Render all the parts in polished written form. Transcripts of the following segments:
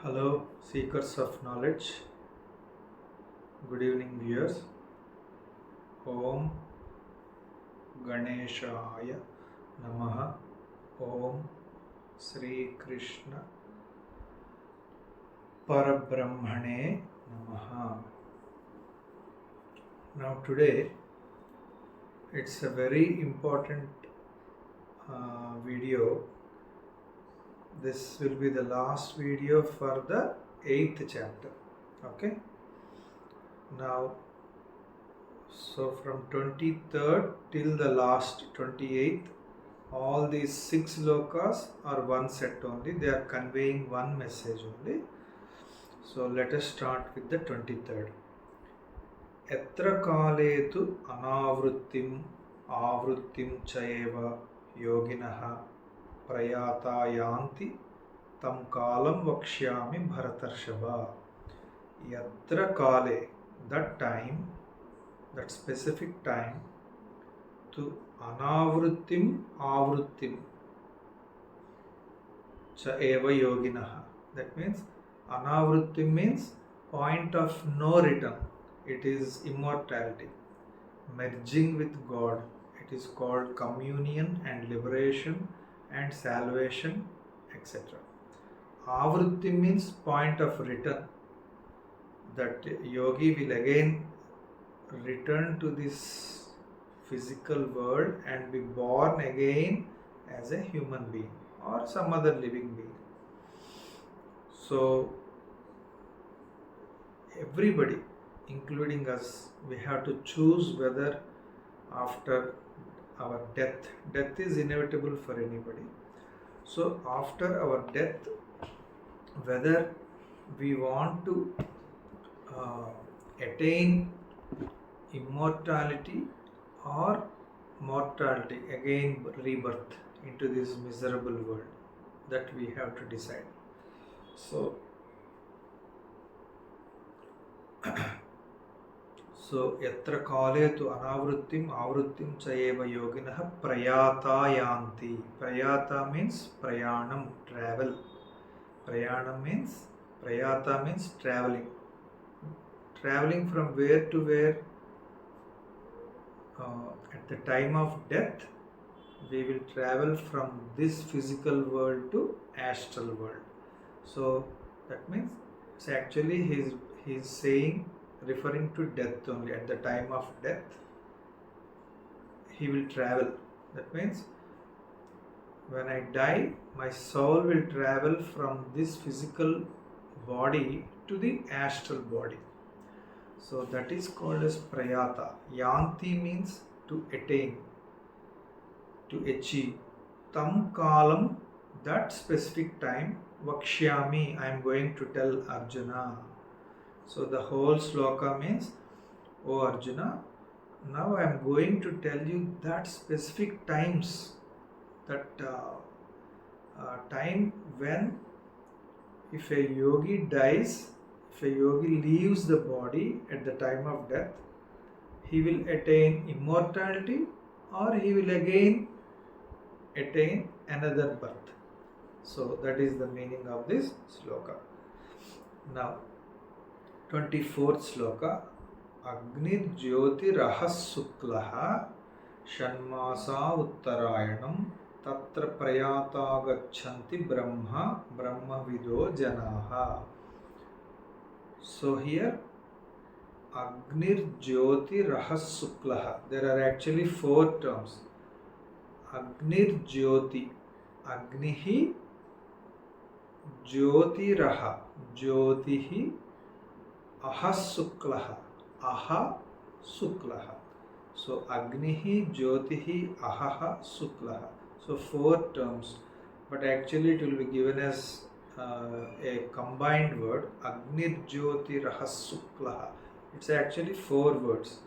Hello, seekers of knowledge. Good evening, viewers. Om Ganeshaya Namaha. Om Sri Krishna Parabrahmane Namaha. Now, today it's a very important video. This will be the last video for the 8th chapter. Okay. Now, so from 23rd till the last 28th, all these 6 slokas are one set only. They are conveying one message only. So let us start with the 23rd. Etra kale tu anavrittim avrittim chayeva yoginaha prayata yanti tam kalam vakshyami bharatarshava. Yatra kale, that time, that specific time, to anavrittim avrittim cha eva yoginaha. That means anavrittim means point of no return. It is immortality, merging with God. It is called communion and liberation and salvation, etc. Avrittim means point of return. That yogi will again return to this physical world and be born again as a human being or some other living being. So everybody, including us, we have to choose whether after our death is inevitable for anybody. So after our death, whether we want to attain immortality or mortality, again rebirth into this miserable world, that we have to decide. So yatra kale tu anavrittim avrittim chayeva yoginah prayata yanti. Prayata means prayanam, travel. Prayanam means, prayata means traveling. Traveling from where to where? At the time of death, we will travel from this physical world to astral world. So that means, so actually he is saying, referring to death only. At the time of death, he will travel. That means when I die, my soul will travel from this physical body to the astral body. So that is called as prayata. Yanti means to attain, to achieve. Tam kalam, that specific time, vakshyami, I am going to tell Arjuna. So the whole sloka means, O Arjuna, now I am going to tell you that specific times, that time when if a yogi dies, if a yogi leaves the body at the time of death, he will attain immortality or he will again attain another birth. So that is the meaning of this sloka. Now, 24th sloka. Agnir Jyoti Rahas Suklaha Shanmasa Uttarayanam Tatra Prayata Gachanti Brahma Brahma Vido Janaha. So here Agnir Jyoti Rahas Suklaha. There are actually 4 terms. Agnir Jyoti, Agnihi, Jyoti Raha, Jyotihi, Aha Suklaha, Aha Suklaha. So Agnihi, Jyotihi, Ahaha Suklaha. So 4 terms, but actually it will be given as a combined word, Agnir Jyoti Rahas Suklaha. It's actually 4 words.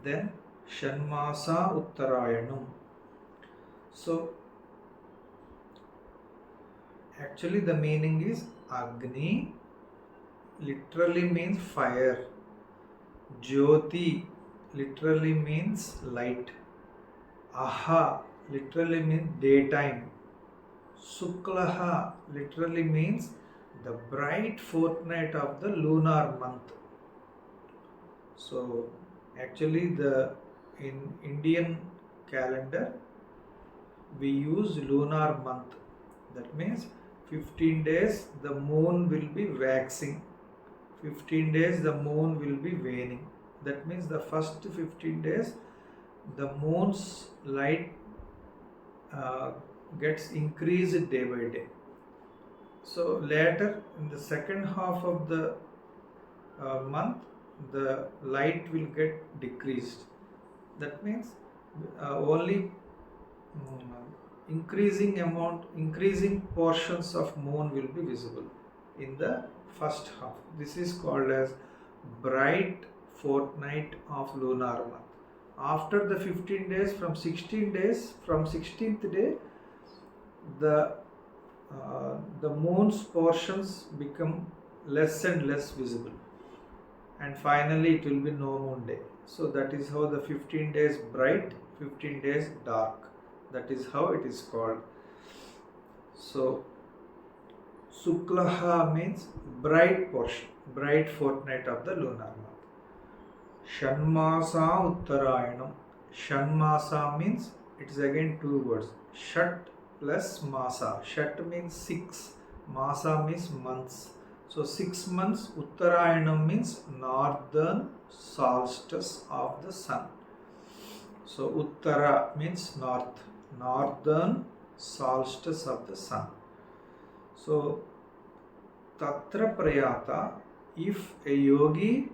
Then Shanmasa Uttarayanam. So actually the meaning is Agni literally means fire. Jyoti literally means light. Aha literally means daytime. Suklaha literally means the bright fortnight of the lunar month. So actually in Indian calendar we use lunar month. That means 15 days the moon will be waxing, 15 days the moon will be waning. That means the first 15 days the moon's light gets increased day by day. So later in the second half of the month the light will get decreased. That means only increasing portions of moon will be visible in the first half. This is called as bright fortnight of lunar month. After the 15 days, from 16th day, the moon's portions become less and less visible, and finally it will be no moon day. So that is how the 15 days bright, 15 days dark. That is how it is called. So Suklaha means bright portion, bright fortnight of the lunar month. Shanmasa Uttarayanam. Shanmasa means it is again two words. Shat plus Masa. Shat means 6. Masa means months. So 6 months. Uttarayanam means northern solstice of the sun. So Uttara means north. Northern solstice of the sun. So Tatra Prayata, if a yogi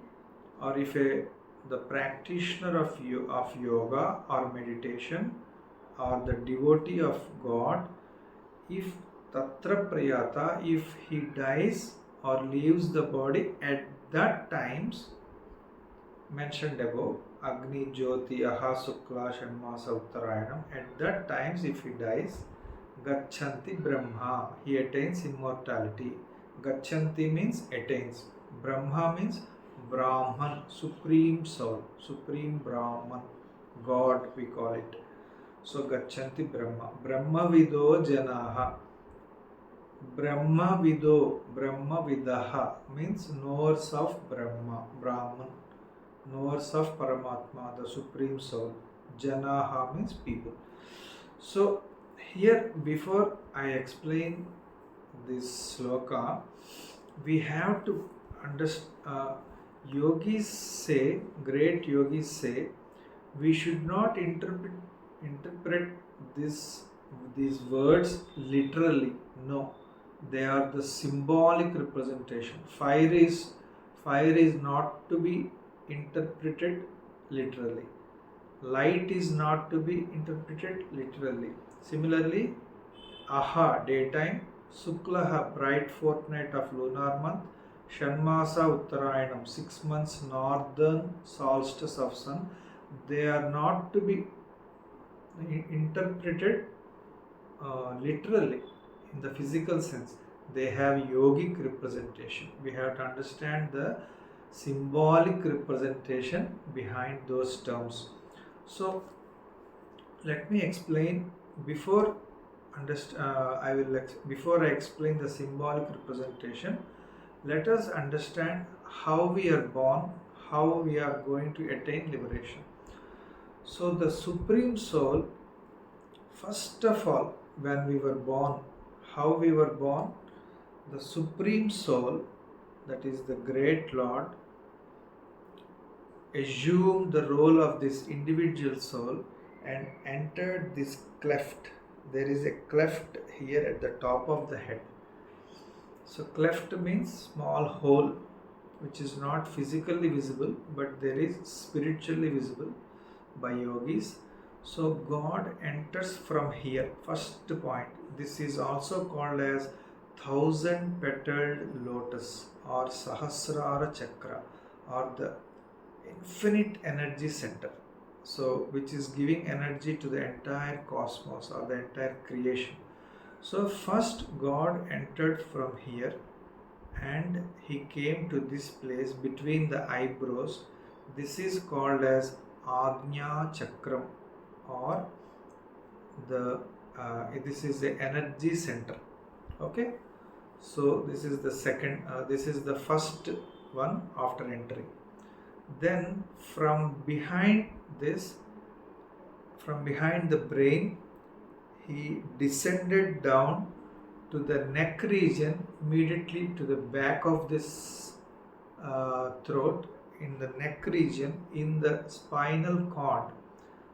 or if the practitioner of yoga or meditation or the devotee of God, if Tatra Prayata, if he dies or leaves the body at that times mentioned above, Agni Jyoti Aha Sukla Shanmasa Uttarayanam, at that times if he dies, Gacchanti Brahma, he attains immortality. Gacchanti means attains. Brahma means Brahman, supreme soul, supreme Brahman, God we call it. So Gacchanti Brahma. Brahmavido Janaha. Brahmavido, Brahmavidaha means knowers of Brahma, Brahman, knowers of Paramatma, the supreme soul. Janaha means people. So here, before I explain this sloka, we have to understand. Yogis say, great yogis say, we should not interpret these words literally. No, they are the symbolic representation. Fire is not to be interpreted literally. Light is not to be interpreted literally. Similarly, Aha, daytime, Suklaha, bright fortnight of lunar month, Shanmasa Uttarayanam, 6 months northern solstice of sun, they are not to be interpreted literally in the physical sense. They have yogic representation. We have to understand the symbolic representation behind those terms. So let me explain before I explain the symbolic representation. Let us understand how we are born, how we are going to attain liberation. So the Supreme Soul, first of all, when we were born, how we were born, the Supreme Soul, that is the Great Lord, assumed the role of this individual soul and entered this cleft. There is a cleft here at the top of the head. So cleft means small hole which is not physically visible but there is spiritually visible by yogis. So God enters from here, first point. This is also called as 1,000-petaled lotus or Sahasrara Chakra or the infinite energy center. So which is giving energy to the entire cosmos or the entire creation. So first God entered from here and he came to this place between the eyebrows. This is called as Agnya Chakram or this is the energy center. Okay. So this is the second, this is the first one after entering. Then from behind this, from behind the brain, he descended down to the neck region, immediately to the back of this throat, in the neck region, in the spinal cord.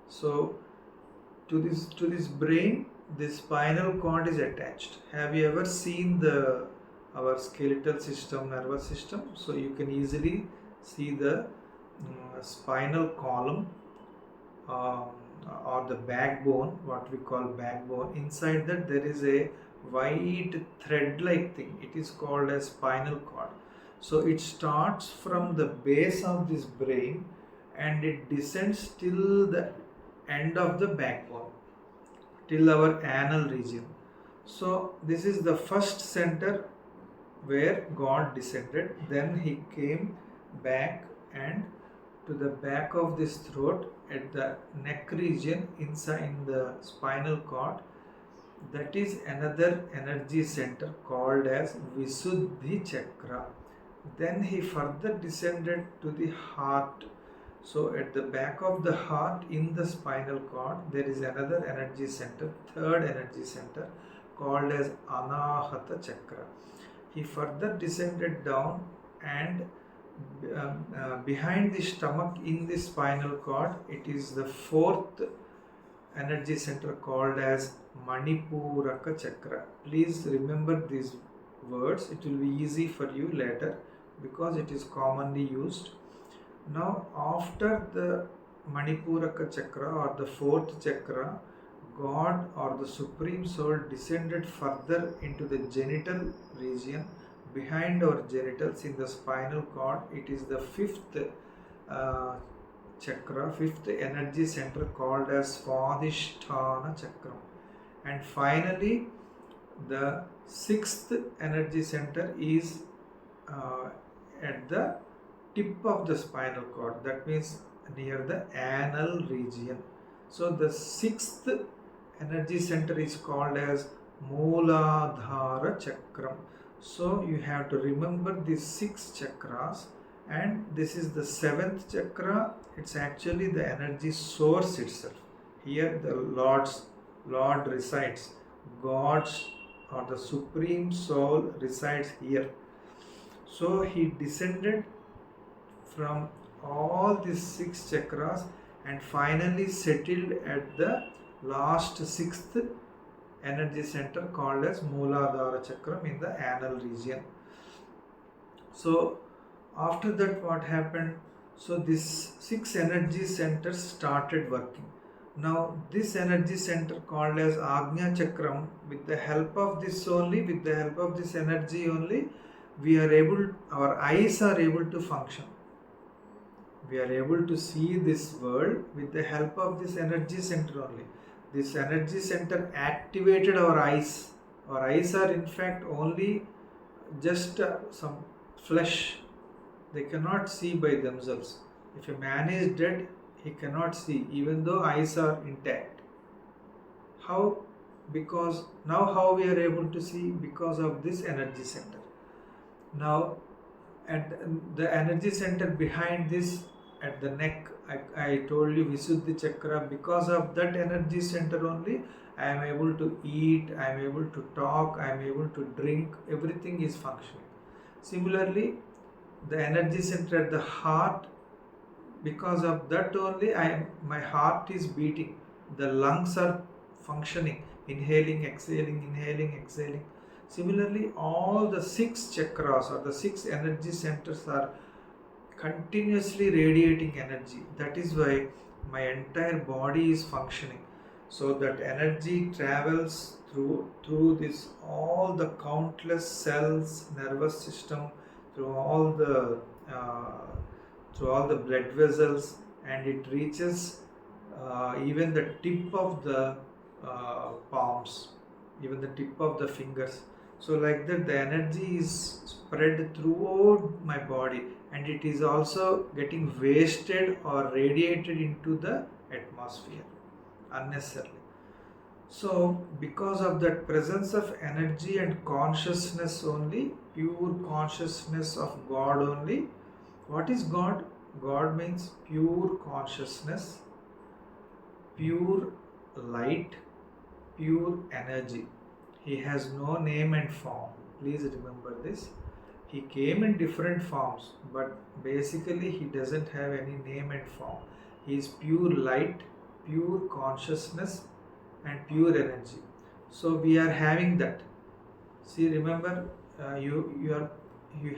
So to this brain, this spinal cord is attached. Have you ever seen our skeletal system, nervous system? So you can easily see the spinal column, or the backbone, what we call backbone. Inside that there is a white thread like thing. It is called as spinal cord. So it starts from the base of this brain and it descends till the end of the backbone, till our anal region. So this is the first center where God descended. Then he came back and to the back of this throat, at the neck region, inside in the spinal cord. That is another energy center called as Visuddhi Chakra. Then he further descended to the heart. So at the back of the heart, in the spinal cord, there is another energy center, third energy center, called as Anahata Chakra. He further descended down and behind the stomach, in the spinal cord, it is the fourth energy center called as Manipuraka Chakra. Please remember these words. It will be easy for you later because it is commonly used. Now after the Manipuraka Chakra, or the fourth chakra, God or the Supreme Soul descended further into the genital region, behind our genitals, in the spinal cord. It is the fifth chakra, fifth energy center, called as Swadhisthana Chakra. And finally, the sixth energy center is at the tip of the spinal cord, that means near the anal region. So the sixth energy center is called as Mooladhara Chakram. So you have to remember these 6 chakras, and this is the 7th chakra. It's actually the energy source itself. Here the Lord resides. God's or the Supreme Soul resides here. So he descended from all these 6 chakras and finally settled at the last 6th energy center called as Mooladhara Chakram in the anal region. So after that, what happened? So these 6 energy centers started working. Now this energy center called as Agnya Chakram, with the help of this only, with the help of this energy only, we are able, our eyes are able to function. We are able to see this world with the help of this energy center only. This energy center activated our eyes. Our eyes are in fact only just some flesh. They cannot see by themselves. If a man is dead, he cannot see, even though eyes are intact. How? Because now how we are able to see? Because of this energy center. Now at the energy center behind this, at the neck, I told you Visuddhi Chakra. Because of that energy center only, I am able to eat, I am able to talk, I am able to drink, everything is functioning. Similarly, the energy center at the heart, because of that only my heart is beating, the lungs are functioning, inhaling, exhaling. Similarly, all the 6 chakras or the 6 energy centers are continuously radiating energy. That is why my entire body is functioning. So that energy travels through this, all the countless cells, nervous system, through all the blood vessels, and it reaches even the tip of the palms, even the tip of the fingers. So like that, the energy is spread throughout my body, and it is also getting wasted or radiated into the atmosphere unnecessarily. So because of that presence of energy and consciousness only, pure consciousness of God only. What is God? God means pure consciousness, pure light, pure energy. He has no name and form. Please remember this. He came in different forms, but basically he doesn't have any name and form. He is pure light, pure consciousness, and pure energy. So we are having that. See, remember, you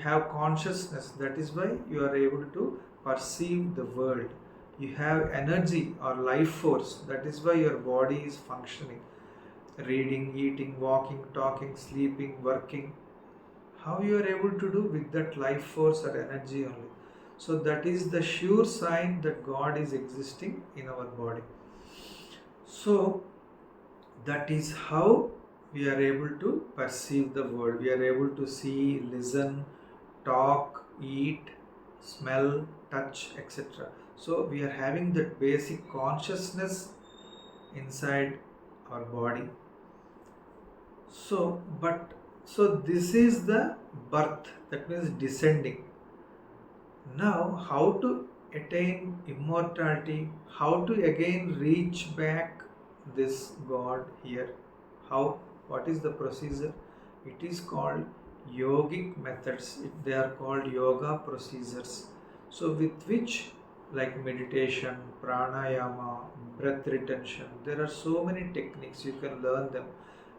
have consciousness. That is why you are able to perceive the world. You have energy or life force. That is why your body is functioning. Reading, eating, walking, talking, sleeping, working. How you are able to do with that life force or energy only. So that is the sure sign that God is existing in our body. So that is how we are able to perceive the world. We are able to see, listen, talk, eat, smell, touch, etc. So we are having that basic consciousness inside our body. So this is the birth, that means descending. Now, how to attain immortality? How to again reach back this God here? How? What is the procedure? It is called yogic methods. They are called yoga procedures. So, with which, like meditation, pranayama, breath retention, there are so many techniques, you can learn them,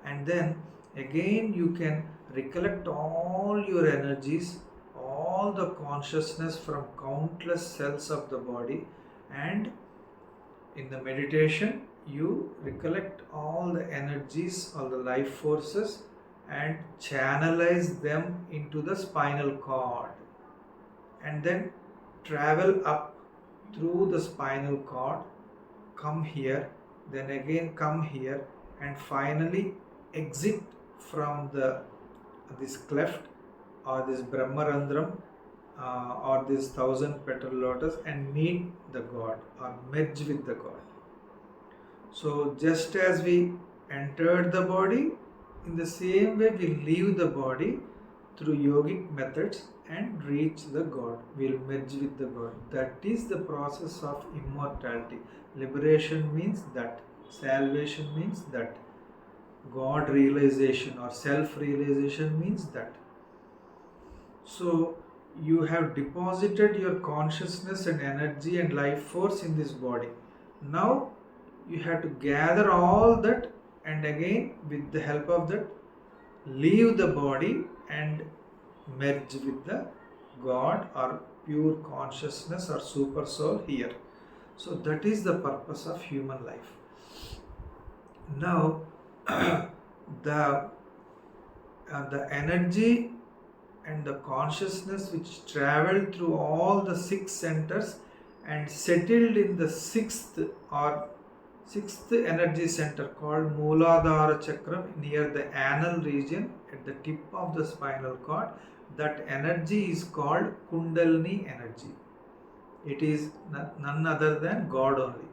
and then again you can recollect all your energies, all the consciousness from countless cells of the body, and in the meditation you recollect all the energies, all the life forces, and channelize them into the spinal cord, and then travel up through the spinal cord, come here, then again come here, and finally exit from this cleft or this Brahmarandram or this 1,000-petal lotus and meet the God or merge with the God. So just as we entered the body, in the same way we leave the body through yogic methods and reach the God. We'll merge with the God. That is the process of immortality. Liberation means that. Salvation means that. God realization or self-realization means that. So you have deposited your consciousness and energy and life force in this body. Now you have to gather all that and again with the help of that leave the body and merge with the God or pure consciousness or super soul here. So that is the purpose of human life. Now the energy and the consciousness which traveled through all the 6 centers and settled in the sixth energy center called Mooladhara Chakram near the anal region at the tip of the spinal cord. That energy is called Kundalini energy. It is none other than God only.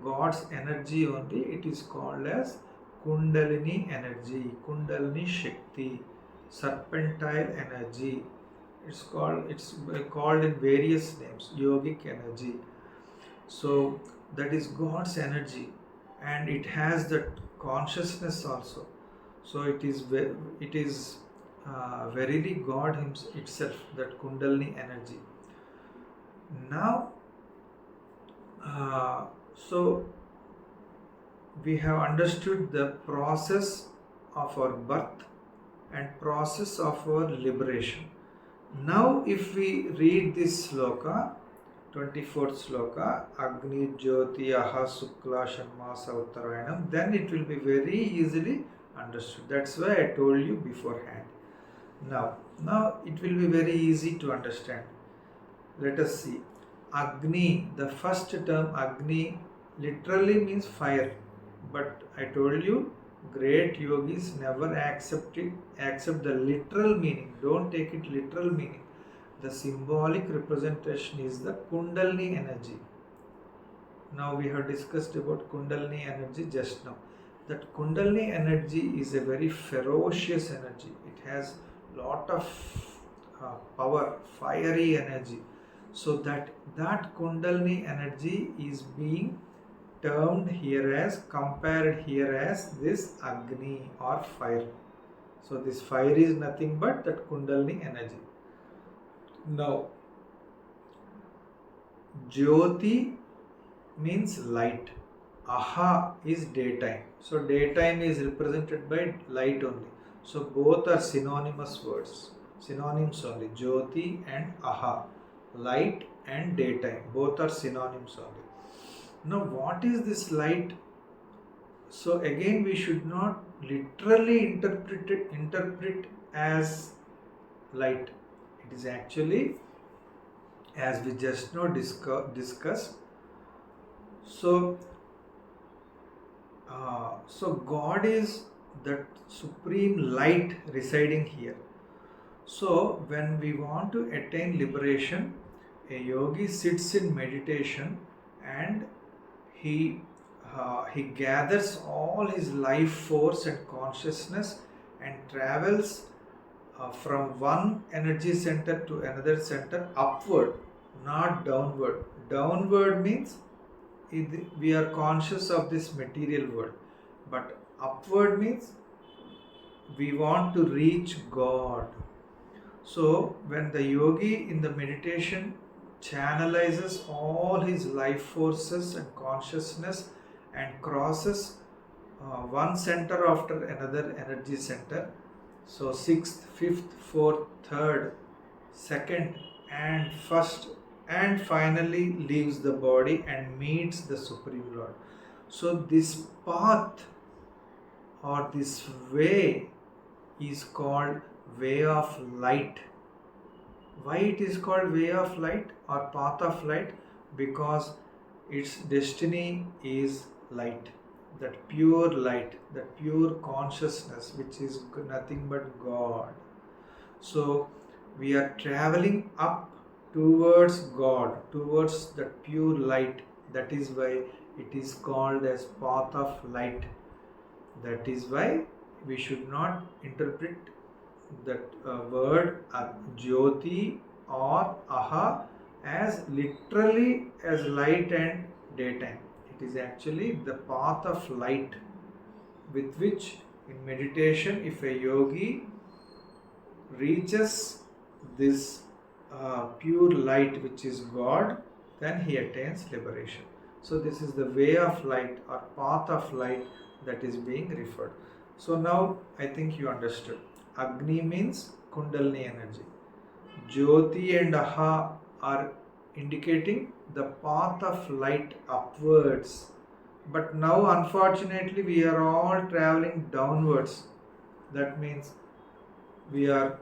God's energy only. It is called as Kundalini energy, Kundalini Shakti, serpentine energy. It's called in various names, yogic energy. So that is God's energy, and it has that consciousness also. So it is verily God itself, that Kundalini energy. Now, so we have understood the process of our birth and process of our liberation. Now, if we read this sloka, 24th sloka, Agni Jyoti Aha Sukla Shanmasa Uttarayanam, then it will be very easily understood. That's why I told you beforehand. Now it will be very easy to understand. Let us see. Agni, the first term Agni literally means fire. But I told you, great yogis never accept the literal meaning. Don't take it literal meaning. The symbolic representation is the Kundalini energy. Now we have discussed about Kundalini energy just now. that Kundalini energy is a very ferocious energy. It has lot of power, fiery energy. So that Kundalini energy is being termed here as, compared here as this Agni or fire. So this fire is nothing but that Kundalini energy. Now, Jyoti means light. Aha is daytime. So daytime is represented by light only. So both are synonymous words, synonyms only. Jyoti and Aha, light and daytime, both are synonyms only. Now what is this light? So again, we should not literally interpret as light. It is actually, as we just now discussed. So God is that supreme light residing here. So when we want to attain liberation, a yogi sits in meditation and he gathers all his life force and consciousness and travels from one energy center to another center upward, not downward. Downward means we are conscious of this material world, but upward means we want to reach God. So when the yogi in the meditation channelizes all his life forces and consciousness and crosses one center after another energy center, so 6th, 5th, 4th, 3rd, 2nd and 1st, and finally leaves the body and meets the Supreme Lord. So this path or this way is called way of light. Why it is called way of light or path of light? Because its destiny is light, that pure light, that pure consciousness, which is nothing but God. So we are traveling up towards God, towards that pure light. That is why it is called as path of light. That is why we should not interpret that word Jyoti or Aha as literally as light and daytime. It is actually the path of light with which in meditation, if a yogi reaches this pure light which is God, then he attains liberation. So this is the way of light or path of light that is being referred. So now I think you understood. Agni means Kundalini energy. Jyoti and Aha are indicating the path of light upwards. But now unfortunately we are all traveling downwards. That means we are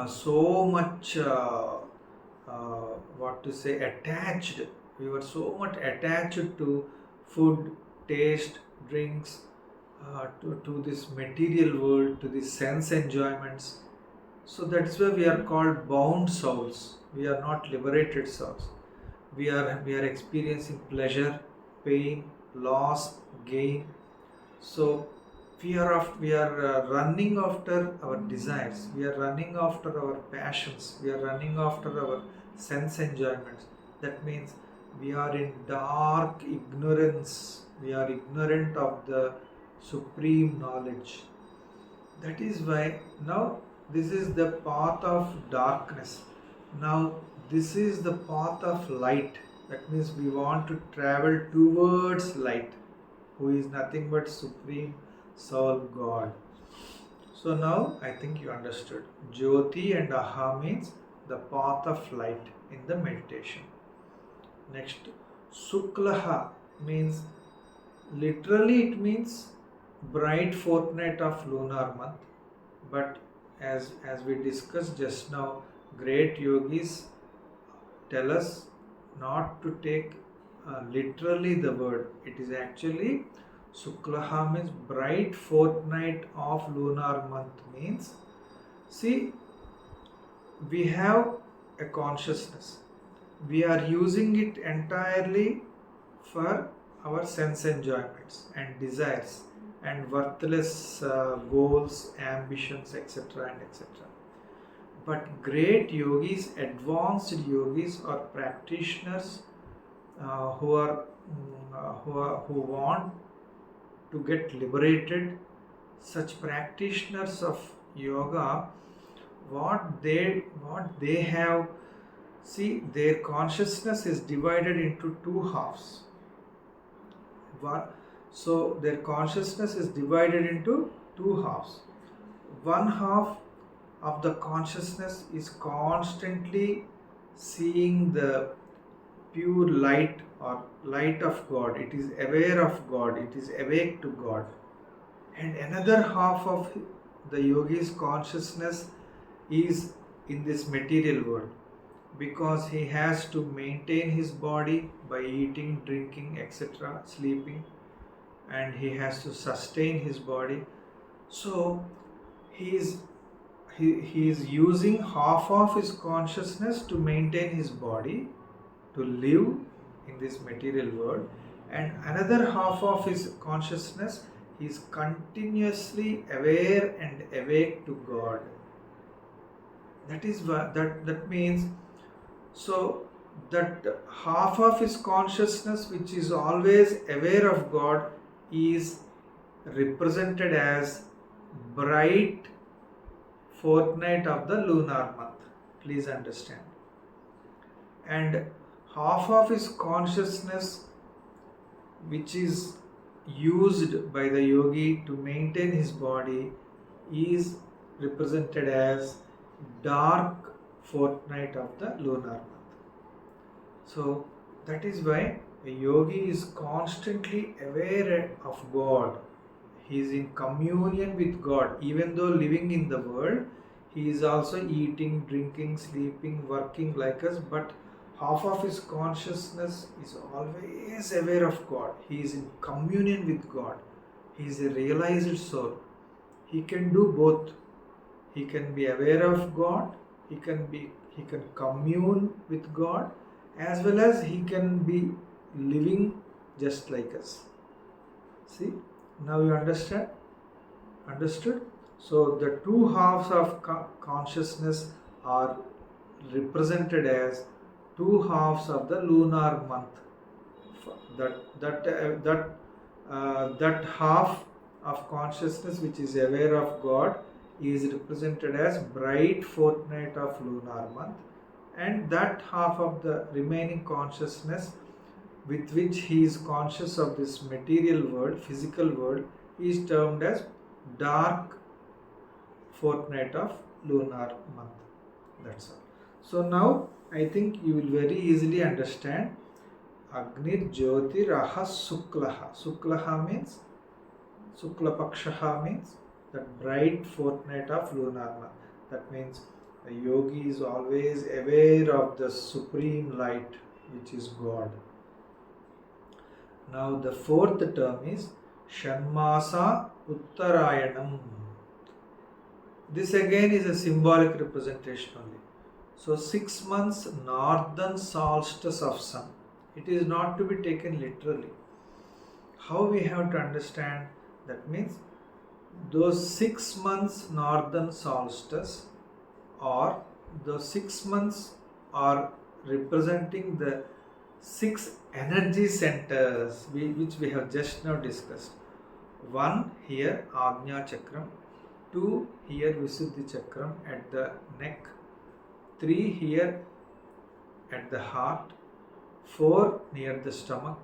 so much attached. We were so much attached to food, taste, drinks, to this material world, to the sense enjoyments. So that's why we are called bound souls. We are not liberated souls. We are experiencing pleasure, pain, loss, gain. So we are running after our desires. We are running after our passions. We are running after our sense enjoyments. That means we are in dark ignorance. We are ignorant of the supreme knowledge. That is why now this is the path of darkness. Now this is the path of light. That means we want to travel towards light, who is nothing but Supreme Soul God. So now I think you understood. Jyoti and Aha means the path of light in the meditation. Next, Suklaha means, literally it means bright fortnight of lunar month, but as we discussed just now, great yogis tell us not to take literally the word. It is actually Suklaha means bright fortnight of lunar month. Means, see, we have a consciousness. We are using it entirely for our sense enjoyments and desires and worthless goals, ambitions, etc. and etc. But great yogis, advanced yogis, or practitioners who want to get liberated, such practitioners of yoga, what they have, see, their consciousness is divided into two halves. So their consciousness is divided into two halves. One half of the consciousness is constantly seeing the pure light or light of God. It is aware of God. It is awake to God. And another half of the yogi's consciousness is in this material world, because he has to maintain his body by eating, drinking, etc., sleeping, and he has to sustain his body. So he is using half of his consciousness to maintain his body, to live in this material world, and another half of his consciousness is continuously aware and awake to God. That is what that means. So that half of his consciousness, which is always aware of God, is represented as bright fortnight of the lunar month. Please understand. And half of his consciousness, which is used by the yogi to maintain his body, is represented as dark fortnight of the lunar month. So that is why a yogi is constantly aware of God. He is in communion with God. Even though living in the world, he is also eating, drinking, sleeping, working like us, but half of his consciousness is always aware of God. He is in communion with God. He is a realized soul. He can do both. He can be aware of God, he can commune with God, as well as he can be living just like us. See, now you understand? Understood? So the two halves of consciousness are represented as two halves of the lunar month. That half of consciousness which is aware of God is represented as bright fortnight of lunar month, and that half of the remaining consciousness with which he is conscious of this material world, physical world, is termed as dark fortnight of lunar month. That's all. So now I think you will very easily understand Agnir Jyotirah Suklaha. Suklaha means Suklapakshaha means that bright fortnight of lunar month. That means the yogi is always aware of the supreme light, which is God. Now the fourth term is Shanmasa Uttarayanam. This again is a symbolic representation only. So 6 months northern solstice of sun. It is not to be taken literally. How we have to understand? That means those 6 months northern solstice, or those 6 months are representing the 6 energy centers which we have just now discussed. 1 here Agnya Chakram, 2 here Visuddhi Chakram at the neck, 3 here at the heart, 4 near the stomach,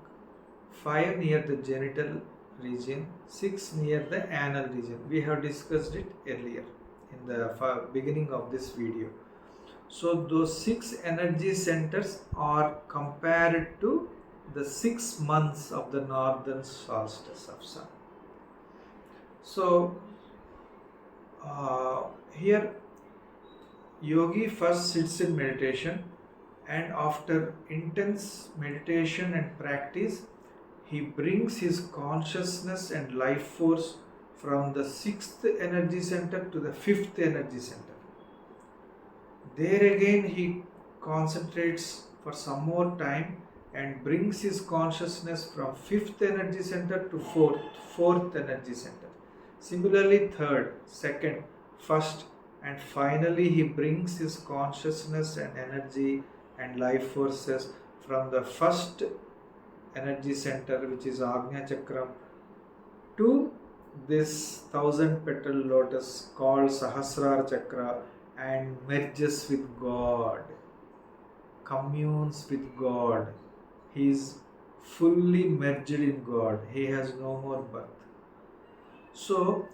5 near the genital region, 6 near the anal region. We have discussed it earlier in the beginning of this video. So those 6 energy centers are compared to the 6 months of the northern solstice of sun. So here yogi first sits in meditation, and after intense meditation and practice, he brings his consciousness and life force from the 6th energy center to the 5th energy center. There again he concentrates for some more time, and brings his consciousness from fifth energy center to fourth energy center. Similarly, third, second, first, and finally he brings his consciousness and energy and life forces from the first energy center, which is Agnya Chakram, to this 1,000 petal lotus called Sahasrara Chakra and merges with God, communes with God. He is fully merged in God. He has no more birth. So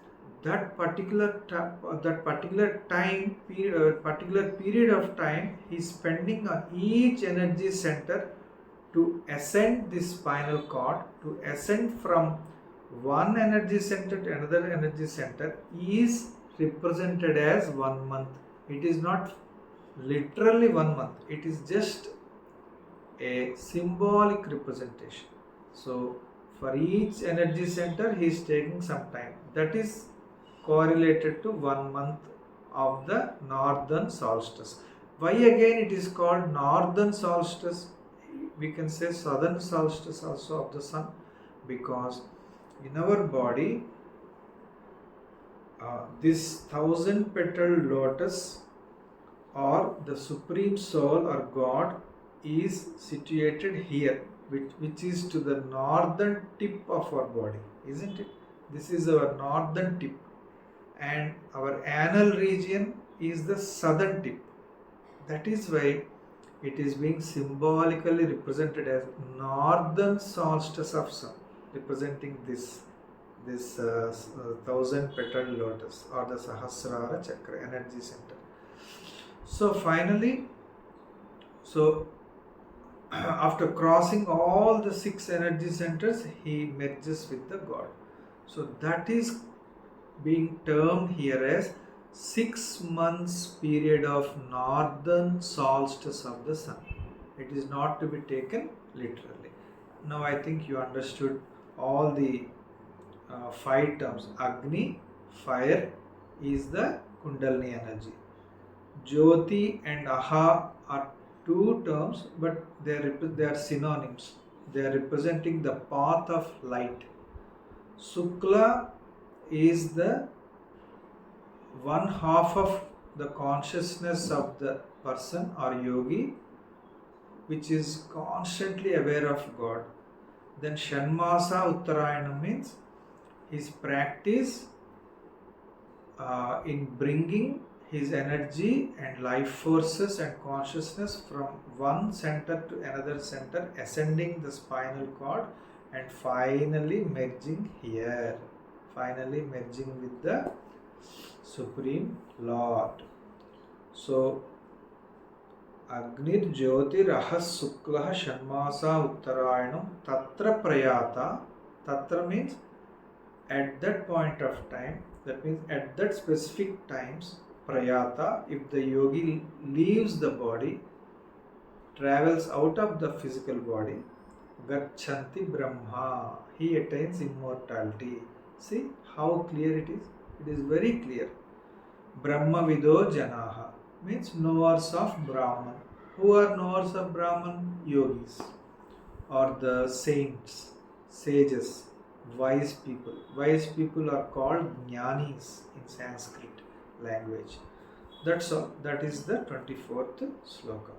that particular period of time he is spending on each energy center to ascend this spinal cord, to ascend from one energy center to another energy center is represented as 1 month. It is not literally 1 month. It is just a symbolic representation. So for each energy center he is taking some time. That is correlated to 1 month of the northern solstice. Why again it is called northern solstice? We can say southern solstice also of the sun, because in our body this 1,000-petal lotus or the supreme soul or God is situated here, which is to the northern tip of our body, isn't it? This is our northern tip, and our anal region is the southern tip. That is why it is being symbolically represented as northern solstice of sun, representing this 1,000-petal lotus or the Sahasrara Chakra energy center. So finally, after crossing all the 6 energy centers, he merges with the God. So that is being termed here as 6 months period of northern solstice of the sun. It is not to be taken literally. Now I think you understood all the 5 terms. Agni, fire, is the Kundalini energy. Jyoti and Aha are 2 terms, but they are synonyms. They are representing the path of light. Sukla is the one half of the consciousness of the person or yogi, which is constantly aware of God. Then Shanmasa Uttarayana means his practice in bringing his energy and life forces and consciousness from one center to another center, ascending the spinal cord and finally merging here, finally merging with the Supreme Lord. So Agnir Jyoti Rahas Suklah Shanmasa Uttarayanam Tatra Prayata. Tatra means at that point of time, that means at that specific times. Prayata, if the yogi leaves the body, travels out of the physical body, Gachanti Brahma, he attains immortality. See how clear it is? It is very clear. Brahma Vido Janaha means knowers of Brahman. Who are knowers of Brahman? Yogis or the saints, sages, wise people. Wise people are called Jnanis in Sanskrit language. That's all. That is the 24th sloka.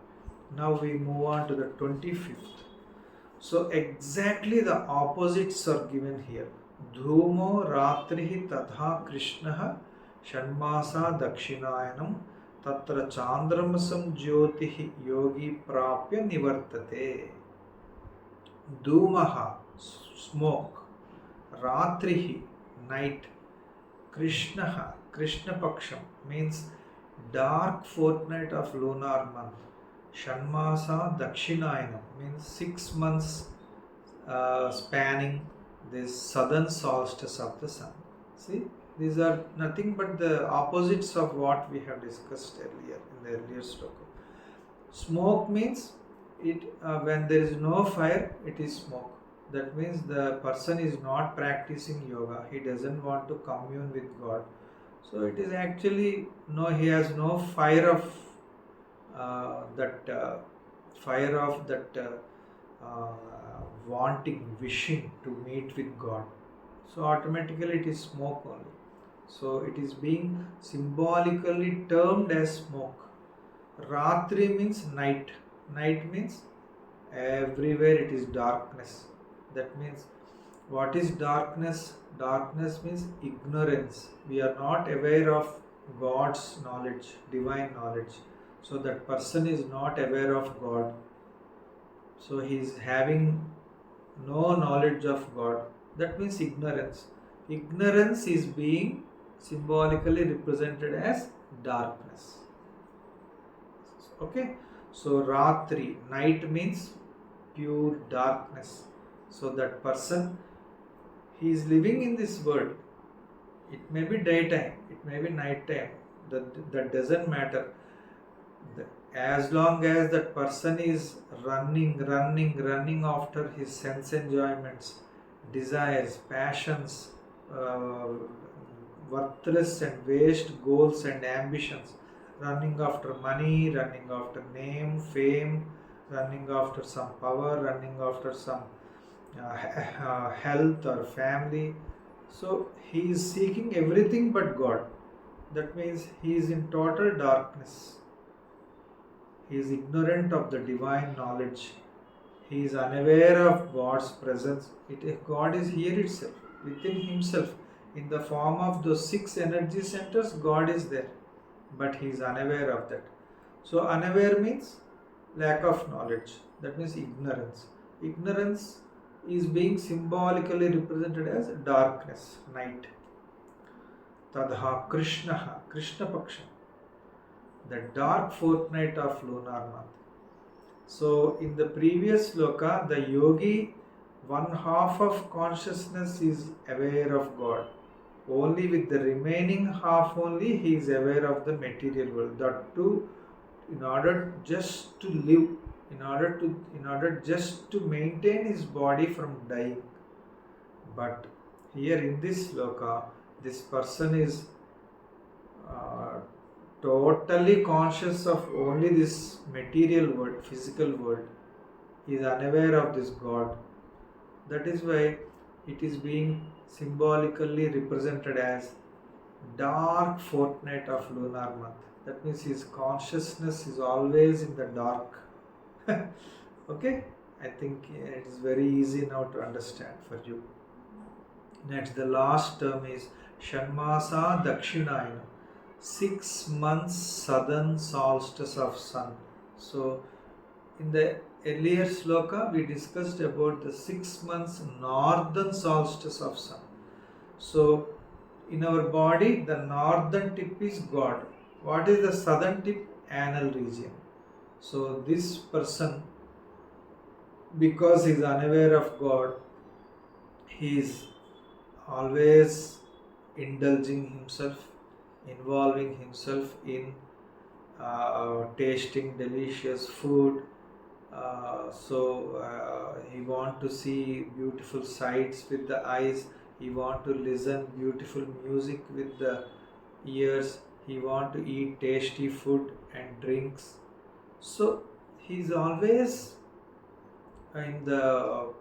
Now we move on to the 25th. So exactly the opposites are given here. Dhumo Ratrihi Tadha Krishnaha Shanmasa Dakshinayanam Tatra Chandramasam Jyotihi Yogi Prapya Nivartate. Dhumaha, smoke. Ratrihi, night. Krishnaha, Krishna Paksham means dark fortnight of lunar month. Shanmasa Dakshinayana means 6 months spanning this southern solstice of the sun. See, these are nothing but the opposites of what we have discussed earlier in the earlier sloka. Smoke means when there is no fire, it is smoke. That means the person is not practicing yoga. He doesn't want to commune with God. So it is actually he has no fire of uh, wanting, wishing to meet with God. So automatically it is smoke only. So it is being symbolically termed as smoke. Ratri means night. Night means everywhere it is darkness. That means, what is darkness? Darkness means ignorance. We are not aware of God's knowledge, divine knowledge. So that person is not aware of God. So he is having no knowledge of God. That means ignorance. Ignorance is being symbolically represented as darkness. Okay, so Ratri, night means pure darkness. So that person, he is living in this world. It may be daytime, it may be night time. That doesn't matter. As long as that person is running after his sense enjoyments, desires, passions, uh, worthless and waste goals and ambitions, running after money, running after name, fame, running after some power, running after some health or family. So he is seeking everything but God. That means he is in total darkness. He is ignorant of the divine knowledge. He is unaware of God's presence. God is here itself, within himself. In the form of those 6 energy centers, God is there. But he is unaware of that. So unaware means lack of knowledge. That means ignorance. Ignorance is being symbolically represented as darkness, night. Tadha Krishna, Krishna Paksha, the dark fortnight of lunar month. So in the previous sloka, the yogi, one half of consciousness is aware of God. Only with the remaining half only he is aware of the material world. That too, in order just to live, in order just to maintain his body from dying. But here in this sloka, this person is totally conscious of only this material world, physical world. He is unaware of this God. That is why it is being symbolically represented as dark fortnight of lunar month. That means his consciousness is always in the dark. Okay, I think it is very easy now to understand for you. Next, the last term is Shanmasa Dakshinayana, 6 months southern solstice of sun. So, in the earlier sloka, we discussed about the 6 months northern solstice of sun. So, in our body, the northern tip is God. What is the southern tip? Anal region. So, this person, because he is unaware of God, he is always indulging himself, involving himself in tasting delicious food. He want to see beautiful sights with the eyes. He want to listen beautiful music with the ears. He want to eat tasty food and drinks. So he's always involved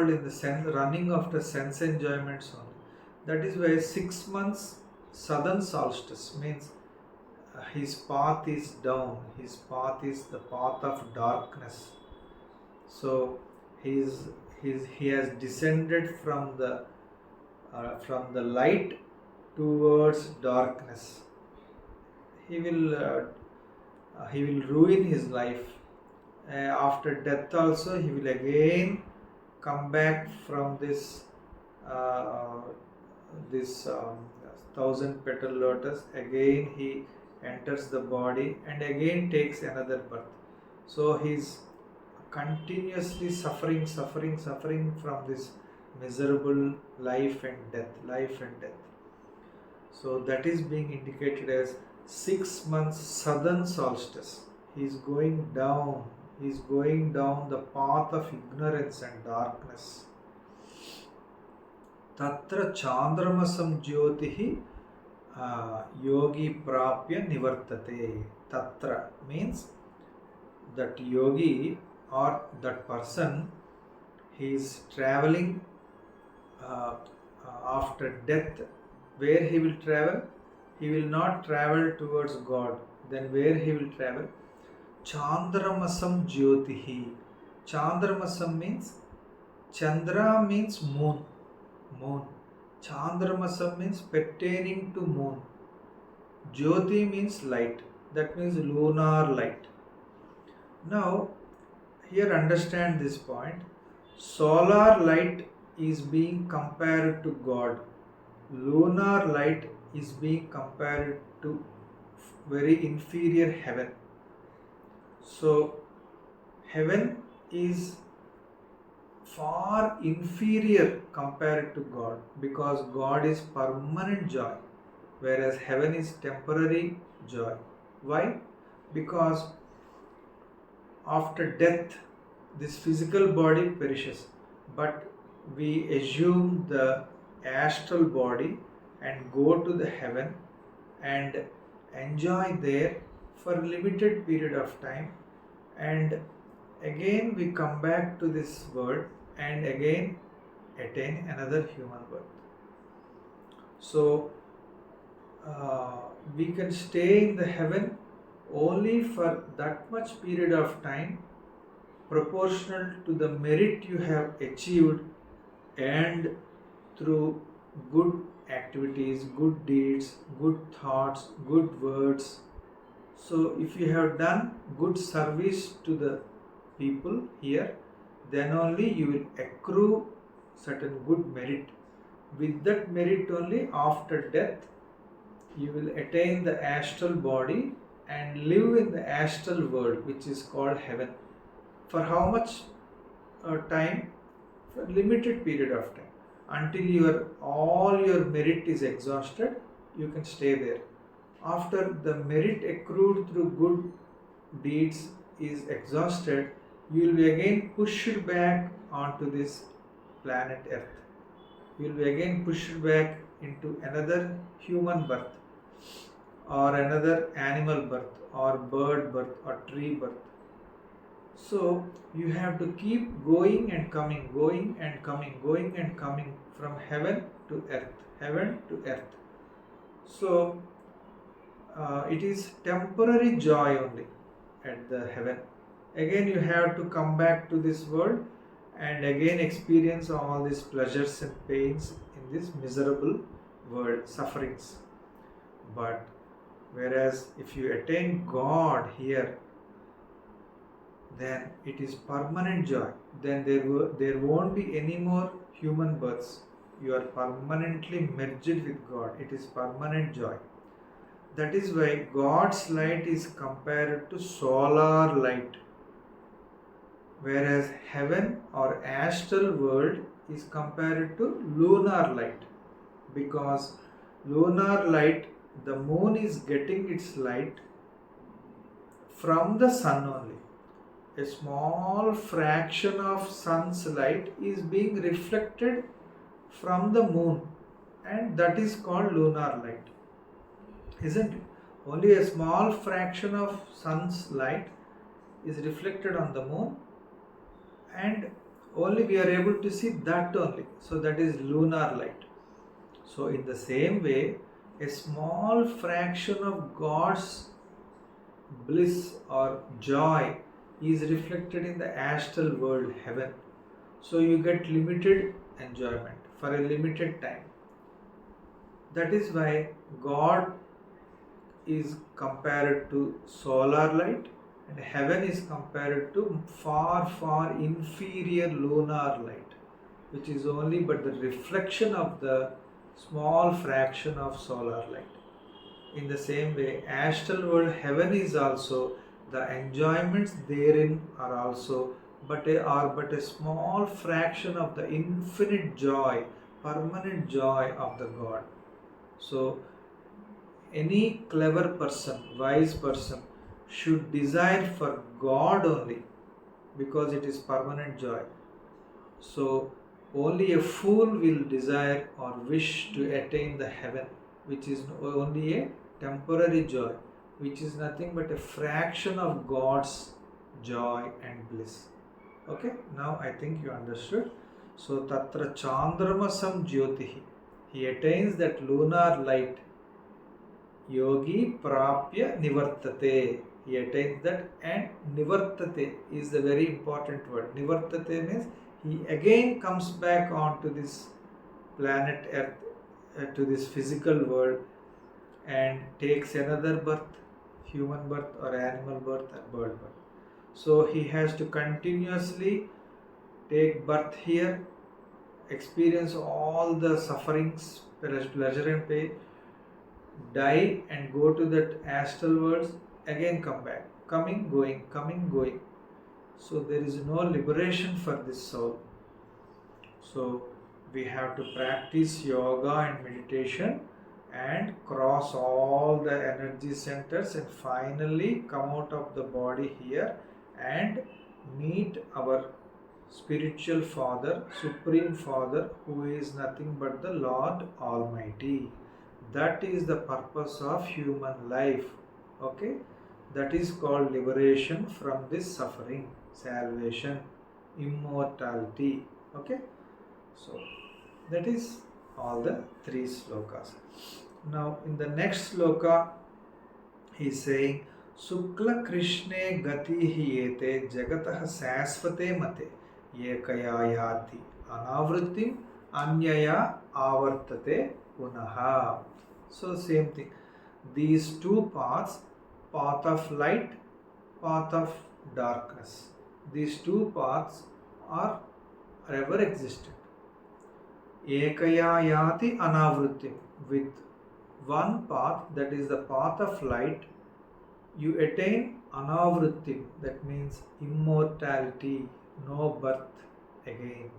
in the running after sense enjoyments only. That is why 6 months southern solstice means his path is down. His path is the path of darkness. So he has descended from the light towards darkness. He will ruin his life. After death also, he will again come back from this 1,000 petal lotus. Again he enters the body and again takes another birth. So he is continuously suffering from this miserable life and death. So that is being indicated as 6 months southern solstice. He is going down. He is going down the path of ignorance and darkness. Tatra chandramasam jyotihi yogi prapya nivartate. Tatra means that yogi or that person, he is traveling after death. Where he will travel? He will not travel towards God. Then where he will travel? Chandramasam Jyotihi. Chandramasam means, Chandra means moon. Moon. Chandramasam means pertaining to moon. Jyoti means light. That means lunar light. Now, here understand this point. Solar light is being compared to God. Lunar light is being compared to very inferior heaven. So, heaven is far inferior compared to God, because God is permanent joy, whereas heaven is temporary joy. Why? Because after death, this physical body perishes, but we assume the astral body and go to the heaven and enjoy there for a limited period of time, and again we come back to this world and again attain another human birth. So we can stay in the heaven only for that much period of time, proportional to the merit you have achieved and through good activities, good deeds, good thoughts, good words. So if you have done good service to the people here, then only you will accrue certain good merit. With that merit only, after death, you will attain the astral body and live in the astral world, which is called heaven. For how much time? For a limited period of time. Until all your merit is exhausted, you can stay there. After the merit accrued through good deeds is exhausted, you will be again pushed back onto this planet Earth. You will be again pushed back into another human birth, or another animal birth, or bird birth, or tree birth. So you have to keep going and coming, going and coming, going and coming from heaven to earth, heaven to earth. So it is temporary joy only at the heaven. Again you have to come back to this world and again experience all these pleasures and pains in this miserable world, sufferings. But whereas if you attain God here, then it is permanent joy. Then there won't be any more human births. You are permanently merged with God. It is permanent joy. That is why God's light is compared to solar light, whereas heaven or astral world is compared to lunar light, because lunar light, the moon is getting its light from the sun only. A small fraction of sun's light is being reflected from the moon, and that is called lunar light, isn't it? Only a small fraction of sun's light is reflected on the moon, and only we are able to see that only. So that is lunar light. So in the same way, a small fraction of God's bliss or joy is reflected in the astral world, heaven. So you get limited enjoyment for a limited time. That is why God is compared to solar light and heaven is compared to far, far inferior lunar light, which is only but the reflection of the small fraction of solar light. In the same way, astral world, heaven is also, the enjoyments therein are also but a small fraction of the infinite joy, permanent joy of the God. So any clever person, wise person should desire for God only, because it is permanent joy. So only a fool will desire or wish to attain the heaven, which is only a temporary joy, which is nothing but a fraction of God's joy and bliss. Okay, now I think you understood. So tatra chandramasam jyotihi. He attains that lunar light. Yogi prapya nivartate. He attains that, and nivartate is the very important word. Nivartate means he again comes back onto this planet Earth, to this physical world, and takes another birth, human birth or animal birth or bird birth. So he has to continuously take birth here, experience all the sufferings, pleasure and pain, die and go to that astral worlds, again come back, coming, going, coming, going. So there is no liberation for this soul. So we have to practice yoga and meditation and cross all the energy centers and finally come out of the body here and meet our spiritual father, supreme father, who is nothing but the Lord Almighty. That is the purpose of human life. Okay, that is called liberation from this suffering, salvation, immortality. Okay, so that is all the three slokas. Now in the next sloka he is saying Sukla Krishne gati hi ete jagatah sasvate mate ekaya yati anavrittim anyaya avartate punaha. So same thing. These two paths, path of light, path of darkness. These two paths are ever existent. Ekaya yati anavrittim. With one path, that is the path of light, you attain anavrittim, that means immortality, no birth again.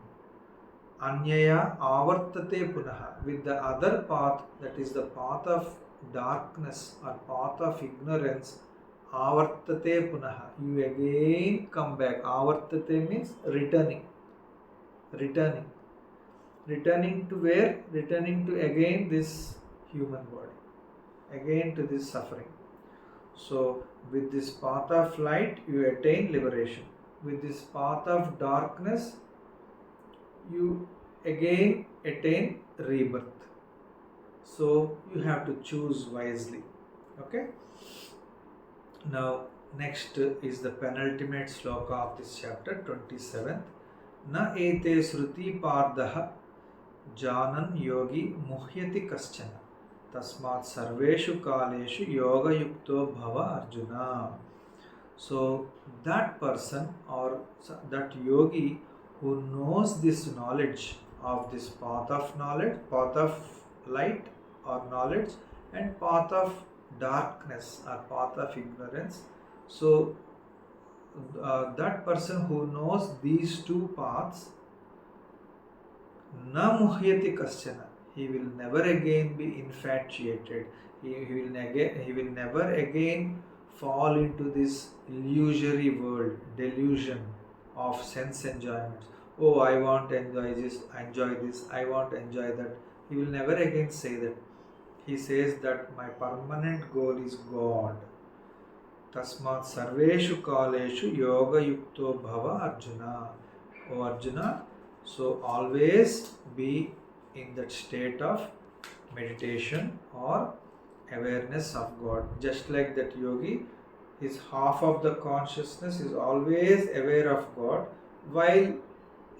Anyaya avartate punaha. With the other path, that is the path of darkness or path of ignorance, avartate punaha, you again come back. Avartate means returning. Returning to where? Returning to again this human body, again to this suffering. So with this path of light you attain liberation. With this path of darkness you again attain rebirth. So you have to choose wisely. Okay. Now next is the penultimate sloka of this chapter, 27th. Na ete sruti pardah janan yogi muhyati kaschana tasmat sarveshu kaleshu yoga yukto bhava arjuna. So that person or that yogi who knows this knowledge of this path of knowledge, path of light or knowledge, and path of darkness or path of ignorance. So that person who knows these two paths, na muhyati kaschana, he will never again be infatuated. He will never again fall into this illusory world, delusion of sense enjoyments. Oh, I want to enjoy this, I want to enjoy that. He will never again say that. He says that my permanent goal is God. Tasmat sarveshu kaleshu yoga yukto bhava Arjuna. O Arjuna, so always be in that state of meditation or awareness of God. Just like that yogi, his half of the consciousness is always aware of God, while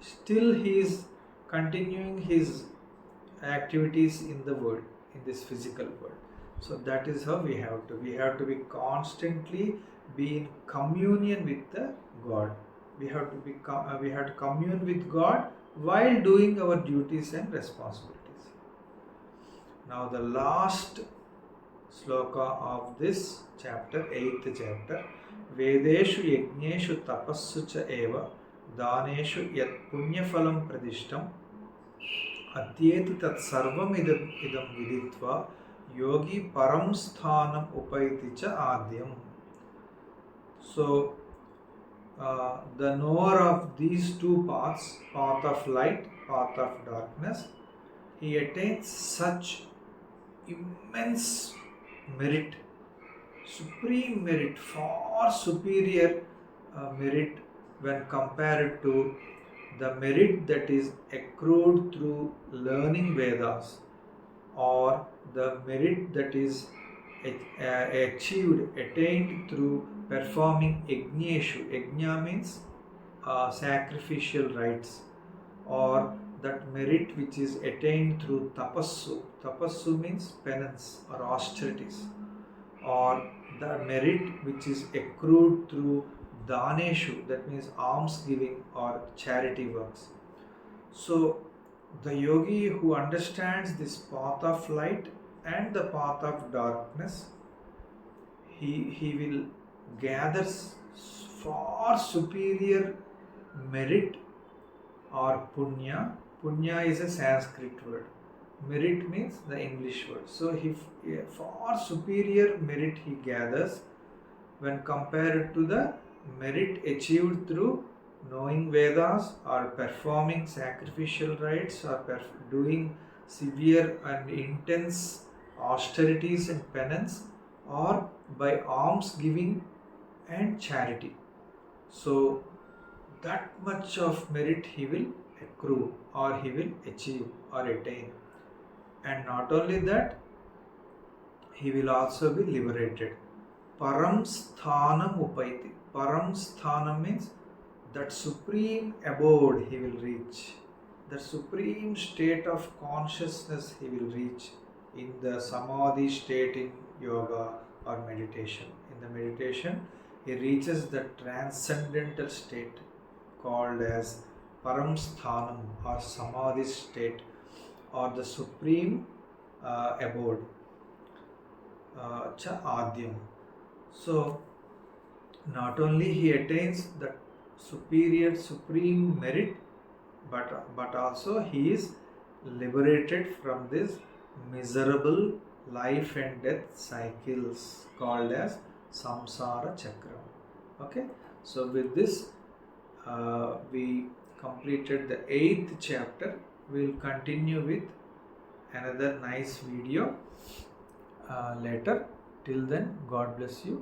still he is continuing his activities in the world, in this physical world. So that is how we have to be constantly be in communion with the God. We have to commune with God while doing our duties and responsibilities. Now the last sloka of this chapter, 8th chapter, Vedeshu yajneshu tapassu cha eva daneshu yat punyaphalam pradishtam atyeti tat sarvam idam viditva yogi param sthanam upaiti cha adyam. So the knower of these two paths, path of light, path of darkness, he attains such immense merit, supreme merit, far superior merit when compared to the merit that is accrued through learning Vedas, or the merit that is attained through performing yajnashu. Yajna means sacrificial rites, or that merit which is attained through tapassu. Tapassu means penance or austerities, or the merit which is accrued through daneshu, that means alms giving or charity works. So the yogi who understands this path of light and the path of darkness, he will gather far superior merit or punya. Punya is a Sanskrit word. Merit means the English word. So a far superior merit he gathers when compared to the merit achieved through knowing Vedas or performing sacrificial rites or doing severe and intense austerities and penance, or by alms giving and charity. So that much of merit he will accrue, or he will achieve or attain. And not only that, he will also be liberated. Param sthanam upaiti. Param sthanam means that supreme abode he will reach. The supreme state of consciousness he will reach in the samadhi state in yoga or meditation. In the meditation, he reaches the transcendental state called as Param Sthanam or Samadhi state, or the supreme abode, Cha Adyam. So, not only he attains the superior supreme merit, but also he is liberated from this miserable life and death cycles called as samsara chakra. Okay, so with this we completed the 8th chapter. We'll continue with another nice video later. Till then, God bless you.